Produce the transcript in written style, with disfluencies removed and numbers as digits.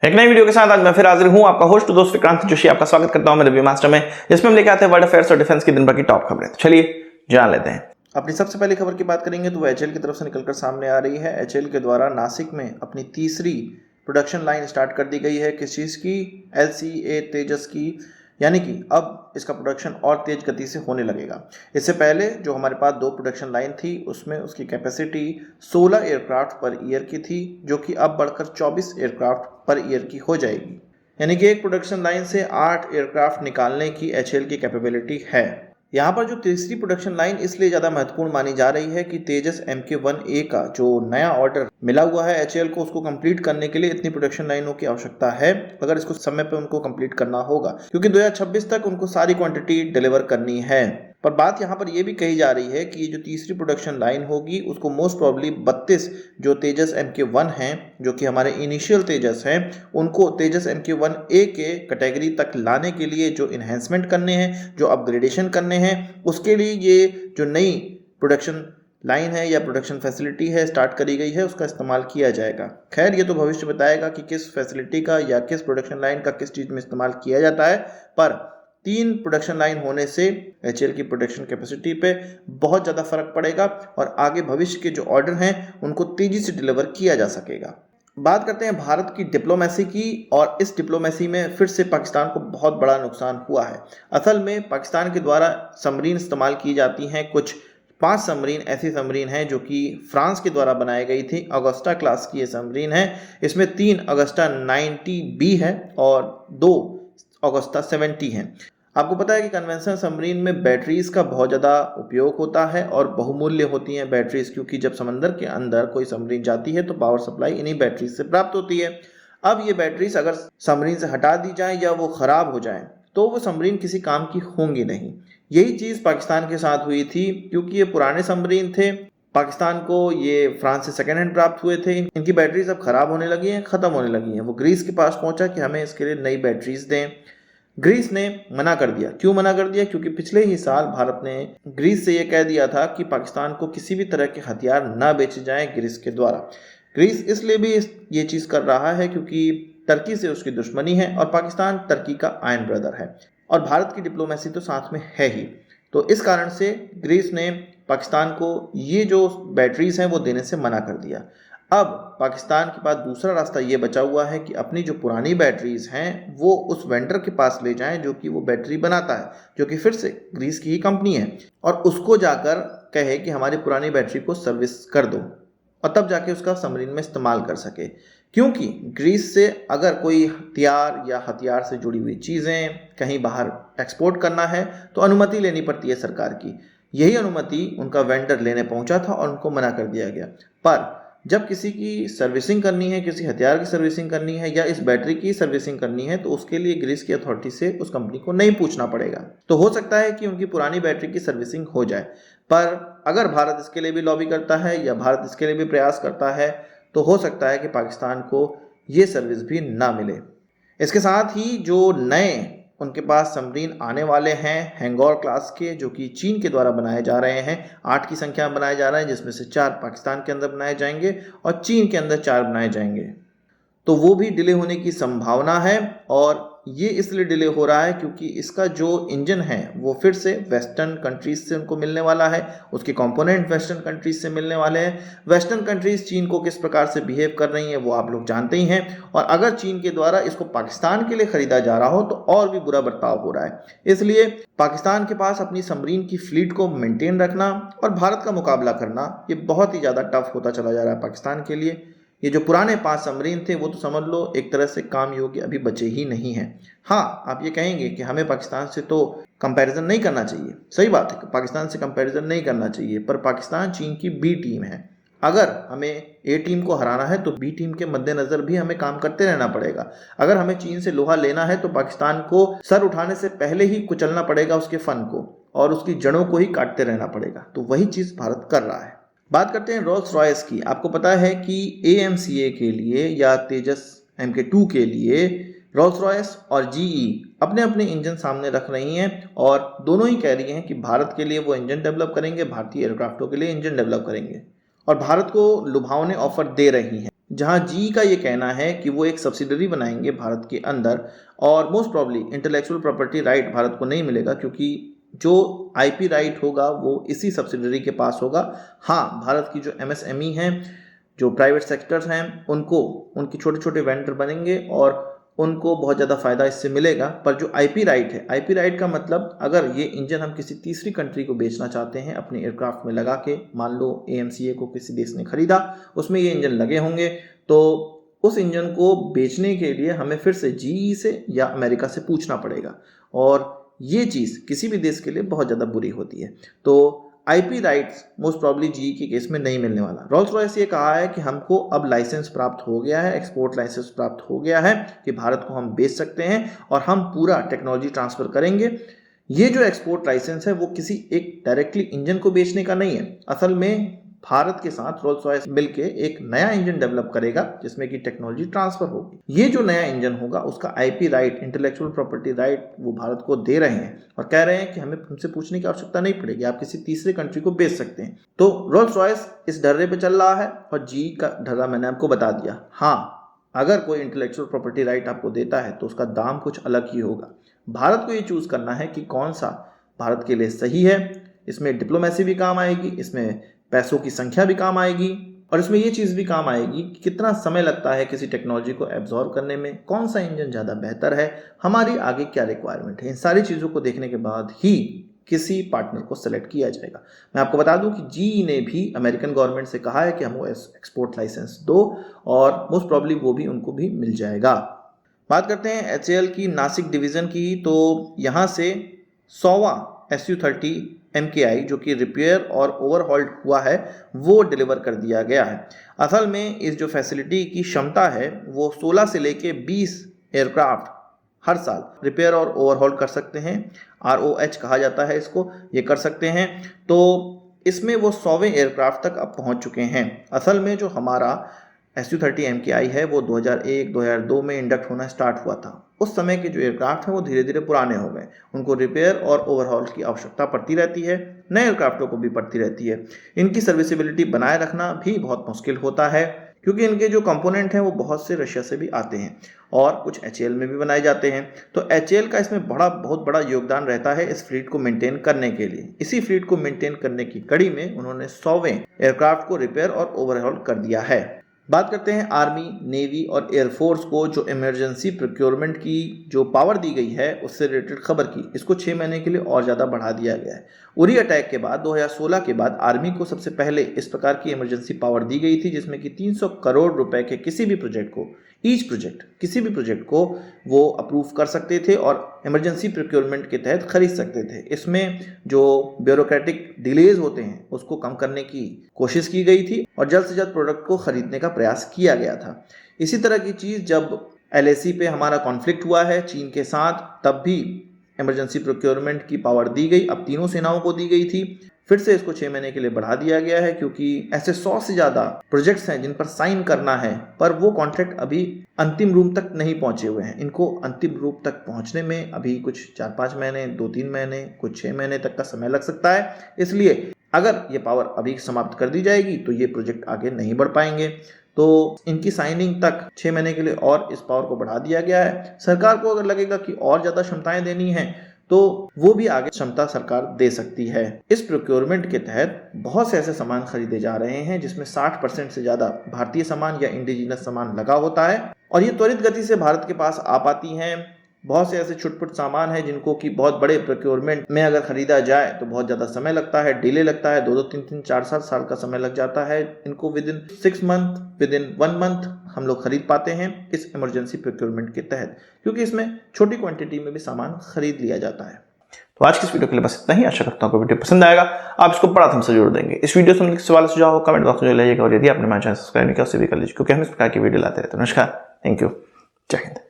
एक नई वीडियो के साथ आज मैं फिर हाजिर हूं, आपका होस्ट दोस्त विक्रांत जोशी आपका स्वागत करता हूं मेरे रिव्यू मास्टर में, जिसमें हम लेके आते हैं वर्ल्ड अफेयर्स और डिफेंस की दिन भर की टॉप खबरें। तो चलिए जान लेते हैं। अपनी सबसे पहली खबर की बात करेंगे तो वो एचएएल की तरफ से निकलकर सामने आ रही है। एचएएल के द्वारा नासिक में अपनी तीसरी प्रोडक्शन लाइन स्टार्ट कर दी गई है। किस चीज़ की? LCA तेजस की, यानी कि अब इसका प्रोडक्शन और तेज गति से होने लगेगा। इससे पहले जो हमारे पास दो प्रोडक्शन लाइन थी उसमें उसकी कैपेसिटी 16 एयरक्राफ्ट पर ईयर की थी, जो कि अब बढ़कर 24 एयरक्राफ्ट पर ईयर की हो जाएगी। यानी कि एक प्रोडक्शन लाइन से 8 एयरक्राफ्ट निकालने की एचएएल की कैपेबिलिटी है। यहाँ पर जो तीसरी प्रोडक्शन लाइन इसलिए ज़्यादा महत्वपूर्ण मानी जा रही है कि तेजस MK1A का जो नया ऑर्डर मिला हुआ है एचएएल को, उसको कंप्लीट करने के लिए इतनी प्रोडक्शन लाइनों की आवश्यकता है, अगर इसको समय पे उनको कंप्लीट करना होगा, क्योंकि 2026 तक उनको सारी क्वांटिटी डिलीवर करनी है। पर बात यहाँ पर यह भी कही जा रही है कि ये जो तीसरी प्रोडक्शन लाइन होगी उसको मोस्ट प्रॉब्ली 32 जो तेजस MK1 हैं, जो कि हमारे इनिशियल तेजस हैं, उनको तेजस MK1A के कैटेगरी तक लाने के लिए जो इन्हेंसमेंट करने हैं, जो अपग्रेडेशन करने हैं, उसके लिए ये जो नई प्रोडक्शन लाइन है या प्रोडक्शन फैसिलिटी है स्टार्ट करी गई है, उसका इस्तेमाल किया जाएगा। खैर ये तो भविष्य बताएगा कि किस फैसिलिटी का या किस प्रोडक्शन लाइन का किस चीज़ में इस्तेमाल किया जाता है, पर 3 प्रोडक्शन लाइन होने से एचएएल की प्रोडक्शन कैपेसिटी पे बहुत ज़्यादा फर्क पड़ेगा और आगे भविष्य के जो ऑर्डर हैं उनको तेजी से डिलीवर किया जा सकेगा। बात करते हैं भारत की डिप्लोमेसी की, और इस डिप्लोमेसी में फिर से पाकिस्तान को बहुत बड़ा नुकसान हुआ है। असल में पाकिस्तान के द्वारा सबमरीन इस्तेमाल की जाती हैं। कुछ 5 सबमरीन ऐसी सबमरीन हैं जो कि फ्रांस के द्वारा बनाई गई थी। अगस्टा क्लास की ये सबमरीन है। इसमें 3 अगस्टा 90B है और 2 अगस्ता 70 हैं। आपको पता है कि कन्वेंशनल सबमरीन में बैटरीज का बहुत ज़्यादा उपयोग होता है और बहुमूल्य होती हैं बैटरीज, क्योंकि जब समंदर के अंदर कोई सबमरीन जाती है तो पावर सप्लाई इन्हीं बैटरीज से प्राप्त होती है। अब ये बैटरीज अगर सबमरीन से हटा दी जाए या वो ख़राब हो जाए तो वो सबमरीन किसी काम की होंगी नहीं। यही चीज़ पाकिस्तान के साथ हुई थी, क्योंकि ये पुराने सबमरीन थे। पाकिस्तान को ये फ्रांस से सेकेंड हैंड प्राप्त हुए थे। इनकी बैटरीज अब ख़राब होने लगी हैं, ख़त्म होने लगी हैं। वो ग्रीस के पास पहुँचा कि हमें इसके लिए नई बैटरीज दें। ग्रीस ने मना कर दिया। क्यों मना कर दिया? क्योंकि पिछले ही साल भारत ने ग्रीस से ये कह दिया था कि पाकिस्तान को किसी भी तरह के हथियार ना बेचे जाएं ग्रीस के द्वारा। ग्रीस इसलिए भी ये चीज़ कर रहा है क्योंकि टर्की से उसकी दुश्मनी है और पाकिस्तान टर्की का आयन ब्रदर है और भारत की डिप्लोमेसी तो साथ में है ही। तो इस कारण से ग्रीस ने पाकिस्तान को ये जो बैटरीज हैं वो देने से मना कर दिया। अब पाकिस्तान के पास दूसरा रास्ता ये बचा हुआ है कि अपनी जो पुरानी बैटरीज हैं वो उस वेंडर के पास ले जाएं जो कि वो बैटरी बनाता है, जो कि फिर से ग्रीस की ही कंपनी है, और उसको जाकर कहे कि हमारी पुरानी बैटरी को सर्विस कर दो, और तब जाके उसका सबमरीन में इस्तेमाल कर सके। क्योंकि ग्रीस से अगर कोई हथियार या हथियार से जुड़ी हुई चीज़ें कहीं बाहर एक्सपोर्ट करना है तो अनुमति लेनी पड़ती है सरकार की। यही अनुमति उनका वेंडर लेने पहुंचा था और उनको मना कर दिया गया। पर जब किसी की सर्विसिंग करनी है, किसी हथियार की सर्विसिंग करनी है या इस बैटरी की सर्विसिंग करनी है, तो उसके लिए ग्रीस की अथॉरिटी से उस कंपनी को नहीं पूछना पड़ेगा। तो हो सकता है कि उनकी पुरानी बैटरी की सर्विसिंग हो जाए। पर अगर भारत इसके लिए भी लॉबी करता है या भारत इसके लिए भी प्रयास करता है तो हो सकता है कि पाकिस्तान को ये सर्विस भी ना मिले। इसके साथ ही जो नए उनके पास सबमरीन आने वाले हैं हैंगौर क्लास के, जो कि चीन के द्वारा बनाए जा रहे हैं, 8 की संख्या में बनाए जा रहे हैं, जिसमें से 4 पाकिस्तान के अंदर बनाए जाएंगे और चीन के अंदर 4 बनाए जाएंगे। तो वो भी डिले होने की संभावना है, और ये इसलिए डिले हो रहा है क्योंकि इसका जो इंजन है वो फिर से वेस्टर्न कंट्रीज से उनको मिलने वाला है, उसके कंपोनेंट वेस्टर्न कंट्रीज से मिलने वाले हैं। वेस्टर्न कंट्रीज चीन को किस प्रकार से बिहेव कर रही हैं वो आप लोग जानते ही हैं, और अगर चीन के द्वारा इसको पाकिस्तान के लिए खरीदा जा रहा हो तो और भी बुरा बर्ताव हो रहा है। इसलिए पाकिस्तान के पास अपनी सबमरीन की फ्लीट को मेंटेन रखना और भारत का मुकाबला करना ये बहुत ही ज़्यादा टफ होता चला जा रहा है पाकिस्तान के लिए। ये जो पुराने 5 सबमरीन थे वो तो समझ लो एक तरह से काम योग्य अभी बचे ही नहीं हैं। हाँ, आप ये कहेंगे कि हमें पाकिस्तान से तो कंपैरिजन नहीं करना चाहिए। सही बात है, पाकिस्तान से कंपैरिजन नहीं करना चाहिए, पर पाकिस्तान चीन की B टीम है। अगर हमें A टीम को हराना है तो B टीम के मद्देनज़र भी हमें काम करते रहना पड़ेगा। अगर हमें चीन से लोहा लेना है तो पाकिस्तान को सर उठाने से पहले ही कुचलना पड़ेगा उसके फन को, और उसकी जड़ों को ही काटते रहना पड़ेगा। तो वही चीज़ भारत कर रहा है। बात करते हैं रोल्स रॉयस की। आपको पता है कि AMCA के लिए या तेजस MK2 के लिए रोल्स रॉयस और GE अपने अपने इंजन सामने रख रही हैं और दोनों ही कह रही हैं कि भारत के लिए वो इंजन डेवलप करेंगे, भारतीय एयरक्राफ्टों के लिए इंजन डेवलप करेंगे, और भारत को लुभावने ऑफर दे रही हैं। जहां जीई का ये कहना है कि वो एक सब्सिडरी बनाएंगे भारत के अंदर, और most probably intellectual property right Bharat को नहीं मिलेगा, क्योंकि जो आईपी राइट होगा वो इसी सब्सिडरी के पास होगा। हाँ, भारत की जो एमएसएमई हैं, जो प्राइवेट सेक्टर्स हैं, उनको उनके छोटे छोटे वेंडर बनेंगे और उनको बहुत ज़्यादा फ़ायदा इससे मिलेगा। पर जो आईपी राइट है, आईपी राइट का मतलब अगर ये इंजन हम किसी तीसरी कंट्री को बेचना चाहते हैं अपने एयरक्राफ्ट में लगा के, मान लो AMCA को किसी देश ने खरीदा, उसमें ये इंजन लगे होंगे, तो उस इंजन को बेचने के लिए हमें फिर से GE से या अमेरिका से पूछना पड़ेगा, और ये चीज़ किसी भी देश के लिए बहुत ज़्यादा बुरी होती है। तो IP rights most probably GE के केस में नहीं मिलने वाला। रोल्स रॉयस ये कहा है कि हमको अब लाइसेंस प्राप्त हो गया है, एक्सपोर्ट लाइसेंस प्राप्त हो गया है कि भारत को हम बेच सकते हैं और हम पूरा टेक्नोलॉजी ट्रांसफ़र करेंगे। ये जो एक्सपोर्ट लाइसेंस है वो किसी एक डायरेक्टली इंजन को बेचने का नहीं है। असल में भारत के साथ रोल्स रॉयस मिलके एक नया इंजन डेवलप करेगा जिसमें कि टेक्नोलॉजी ट्रांसफर होगी। ये जो नया इंजन होगा उसका IP right, intellectual property right, वो भारत को दे रहे हैं और कह रहे हैं कि हमें तुमसे पूछने की आवश्यकता नहीं पड़ेगी, आप किसी तीसरे कंट्री को बेच सकते हैं। तो रोल्स रॉयस इस ढर्रे पे चल रहा है और GE का ढर्रा मैंने आपको बता दिया। हाँ, अगर कोई इंटेलेक्चुअल प्रॉपर्टी राइट आपको देता है तो उसका दाम कुछ अलग ही होगा। भारत को ये चूज करना है कि कौन सा भारत के लिए सही है। इसमें डिप्लोमेसी भी काम आएगी, इसमें पैसों की संख्या भी काम आएगी, और इसमें ये चीज़ भी काम आएगी कि कितना समय लगता है किसी टेक्नोलॉजी को एब्जॉर्व करने में, कौन सा इंजन ज़्यादा बेहतर है, हमारी आगे क्या रिक्वायरमेंट है। इन सारी चीज़ों को देखने के बाद ही किसी पार्टनर को सेलेक्ट किया जाएगा। मैं आपको बता दूं कि GE ने भी अमेरिकन गवर्नमेंट से कहा है कि हमको एक्सपोर्ट लाइसेंस दो, और मोस्ट प्रॉब्ली वो भी उनको भी मिल जाएगा। बात करते हैं HAL की नासिक डिवीज़न की, तो यहाँ से 100वां Su-30 MKI जो कि रिपेयर और ओवरहॉल्ड हुआ है वो डिलीवर कर दिया गया है। असल में इस जो फैसिलिटी की क्षमता है वो 16 से लेके 20 एयरक्राफ्ट हर साल रिपेयर और ओवरहॉल्ड कर सकते हैं। ROH कहा जाता है इसको, ये कर सकते हैं। तो इसमें वो 100वें एयरक्राफ्ट तक अब पहुंच चुके हैं। असल में जो हमारा Su-30 MKI है वो 2001-2002 में इंडक्ट होना स्टार्ट हुआ था। उस समय के जो एयरक्राफ्ट हैं वो धीरे धीरे पुराने हो गए, उनको रिपेयर और ओवरहॉल की आवश्यकता पड़ती रहती है, नए एयरक्राफ्टों को भी पड़ती रहती है। इनकी सर्विसिबिलिटी बनाए रखना भी बहुत मुश्किल होता है, क्योंकि इनके जो कंपोनेंट हैं वो बहुत से रशिया से भी आते हैं और कुछ HAL में भी बनाए जाते हैं। तो HAL का इसमें बहुत बड़ा योगदान रहता है इस फ्लीट को मेंटेन करने के लिए। इसी फ्लीट को मेंटेन करने की कड़ी में उन्होंने 100वें एयरक्राफ्ट को रिपेयर और ओवरहॉल कर दिया है। बात करते हैं आर्मी, नेवी और एयरफोर्स को जो इमरजेंसी प्रोक्योरमेंट की जो पावर दी गई है उससे रिलेटेड खबर की। इसको 6 महीने के लिए और ज़्यादा बढ़ा दिया गया है। उरी अटैक के बाद 2016 के बाद आर्मी को सबसे पहले इस प्रकार की इमरजेंसी पावर दी गई थी, जिसमें कि 300 करोड़ रुपए के किसी भी प्रोजेक्ट को, किसी भी प्रोजेक्ट को वो अप्रूव कर सकते थे और इमरजेंसी प्रोक्योरमेंट के तहत खरीद सकते थे। इसमें जो ब्यूरोक्रेटिक डिलेज होते हैं उसको कम करने की कोशिश की गई थी और जल्द से जल्द प्रोडक्ट को खरीदने का प्रयास किया गया था। इसी तरह की चीज़ जब LAC पे हमारा कॉन्फ्लिक्ट हुआ है चीन के साथ, तब भी इमरजेंसी प्रोक्योरमेंट की पावर दी गई, अब तीनों सेनाओं को दी गई थी। फिर से इसको 6 महीने के लिए बढ़ा दिया गया है, क्योंकि ऐसे 100 से ज़्यादा प्रोजेक्ट्स हैं जिन पर साइन करना है, पर वो कॉन्ट्रैक्ट अभी अंतिम रूप तक नहीं पहुंचे हुए हैं। इनको अंतिम रूप तक पहुंचने में अभी कुछ 4-5 महीने, 2-3 महीने, कुछ 6 महीने तक का समय लग सकता है। इसलिए अगर ये पावर अभी समाप्त कर दी जाएगी तो ये प्रोजेक्ट आगे नहीं बढ़ पाएंगे। तो इनकी साइनिंग तक 6 महीने के लिए और इस पावर को बढ़ा दिया गया है। सरकार को अगर लगेगा कि और ज़्यादा क्षमताएं देनी हैं तो वो भी आगे क्षमता सरकार दे सकती है। इस प्रोक्योरमेंट के तहत बहुत से ऐसे सामान खरीदे जा रहे हैं जिसमें 60% से ज़्यादा भारतीय सामान या इंडिजिनस सामान लगा होता है और ये त्वरित गति से भारत के पास आ पाती हैं। बहुत से ऐसे छुटपुट सामान हैं जिनको कि बहुत बड़े प्रोक्योरमेंट में अगर खरीदा जाए तो बहुत ज़्यादा समय लगता है, डिले लगता है, 2-2, 3-3, 4-7 साल का समय लग जाता है। इनको विदिन 6 मंथ, विदिन 1 मंथ हम लोग खरीद पाते हैं इस इमरजेंसी प्रोक्योरमेंट के तहत, क्योंकि इसमें छोटी क्वांटिटी में भी सामान खरीद लिया जाता है। तो आज की इस वीडियो के लिए बस इतना ही। आशा करता हूँ कि वीडियो पसंद आएगा, आप इसको बड़ा हमसे जरूर देंगे। इस वीडियो से सवाल सुझाव हो कमेंट बॉक्स में ले जाइएगा और यदि आपने हमारे चैनल सब्सक्राइब नहीं किया उसे भी कर लीजिए, क्योंकि हम इस प्रकार की वीडियो लाते रहते हैं। नमस्कार, थैंक यू, जय हिंद।